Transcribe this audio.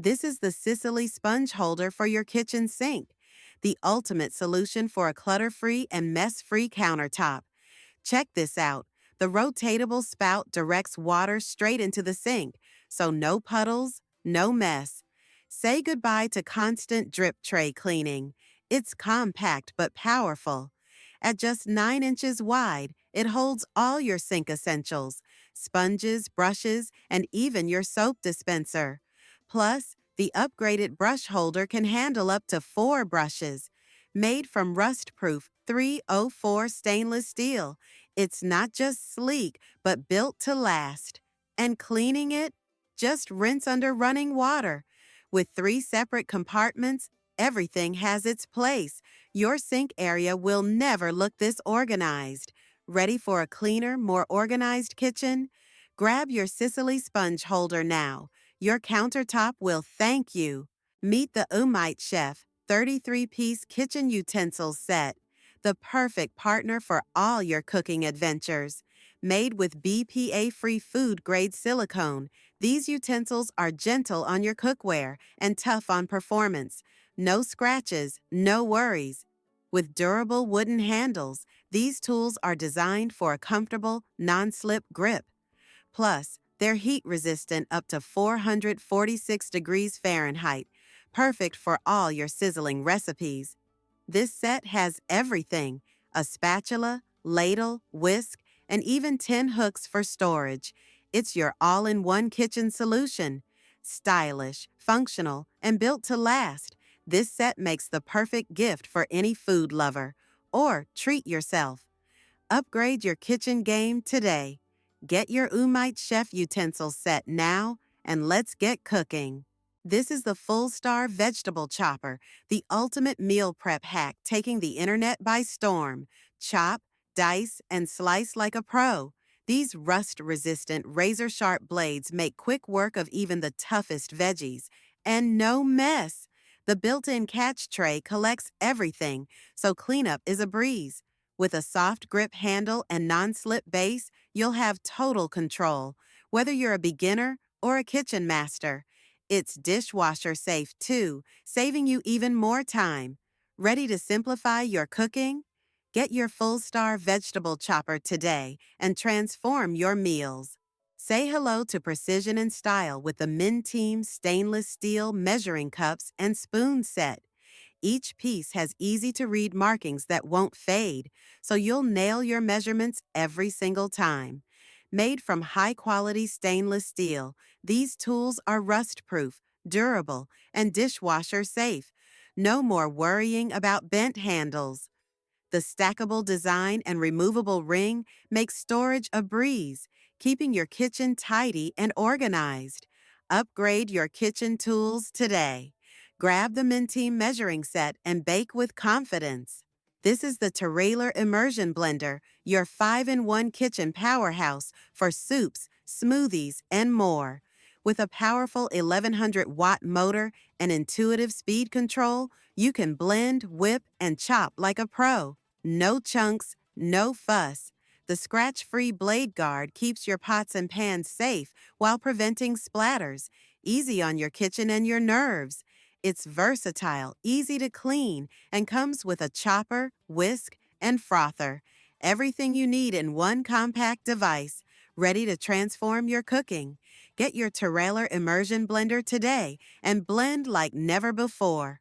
This is the Sicily sponge holder for your kitchen sink, the ultimate solution for a clutter-free and mess-free countertop. Check this out. The rotatable spout directs water straight into the sink, so no puddles, no mess. Say goodbye to constant drip tray cleaning. It's compact but powerful. At just 9 inches wide, it holds all your sink essentials, sponges, brushes, and even your soap dispenser. Plus, the upgraded brush holder can handle up to 4 brushes. Made from rust-proof 304 stainless steel, it's not just sleek, but built to last. And cleaning it? Just rinse under running water. With 3 separate compartments, everything has its place. Your sink area will never look this organized. Ready for a cleaner, more organized kitchen? Grab your Sicily sponge holder now. Your countertop will thank you. Meet the Umite Chef 33-piece kitchen utensils set, the perfect partner for all your cooking adventures. Made with BPA-free food-grade silicone, these utensils are gentle on your cookware and tough on performance. No scratches, no worries. With durable wooden handles, these tools are designed for a comfortable, non-slip grip. Plus, they're heat-resistant up to 446 degrees Fahrenheit, perfect for all your sizzling recipes. This set has everything: a spatula, ladle, whisk, and even 10 hooks for storage. It's your all-in-one kitchen solution. Stylish, functional, and built to last, this set makes the perfect gift for any food lover. Or treat yourself. Upgrade your kitchen game today. Get your Umite Chef utensils set now, and let's get cooking. This is the Full Star Vegetable Chopper, the ultimate meal prep hack taking the internet by storm. Chop, dice, and slice like a pro. These rust-resistant, razor-sharp blades make quick work of even the toughest veggies. And no mess! The built-in catch tray collects everything, so cleanup is a breeze. With a soft grip handle and non-slip base, you'll have total control, whether you're a beginner or a kitchen master. It's dishwasher safe too, saving you even more time. Ready to simplify your cooking? Get your Full Star Vegetable Chopper today and transform your meals. Say hello to precision and style with the Min-Team stainless steel measuring cups and spoon set. Each piece has easy-to-read markings that won't fade, so you'll nail your measurements every single time. Made from high-quality stainless steel, these tools are rust-proof, durable, and dishwasher-safe. No more worrying about bent handles. The stackable design and removable ring make storage a breeze, keeping your kitchen tidy and organized. Upgrade your kitchen tools today. Grab the Min-Team measuring set and bake with confidence. This is the Terrailer Immersion Blender, your 5-in-1 kitchen powerhouse for soups, smoothies, and more. With a powerful 1100-watt motor and intuitive speed control, you can blend, whip, and chop like a pro. No chunks, no fuss. The scratch-free blade guard keeps your pots and pans safe while preventing splatters. Easy on your kitchen and your nerves. It's versatile, easy to clean, and comes with a chopper, whisk, and frother. Everything you need in one compact device, ready to transform your cooking. Get your Terrailer Immersion Blender today and blend like never before.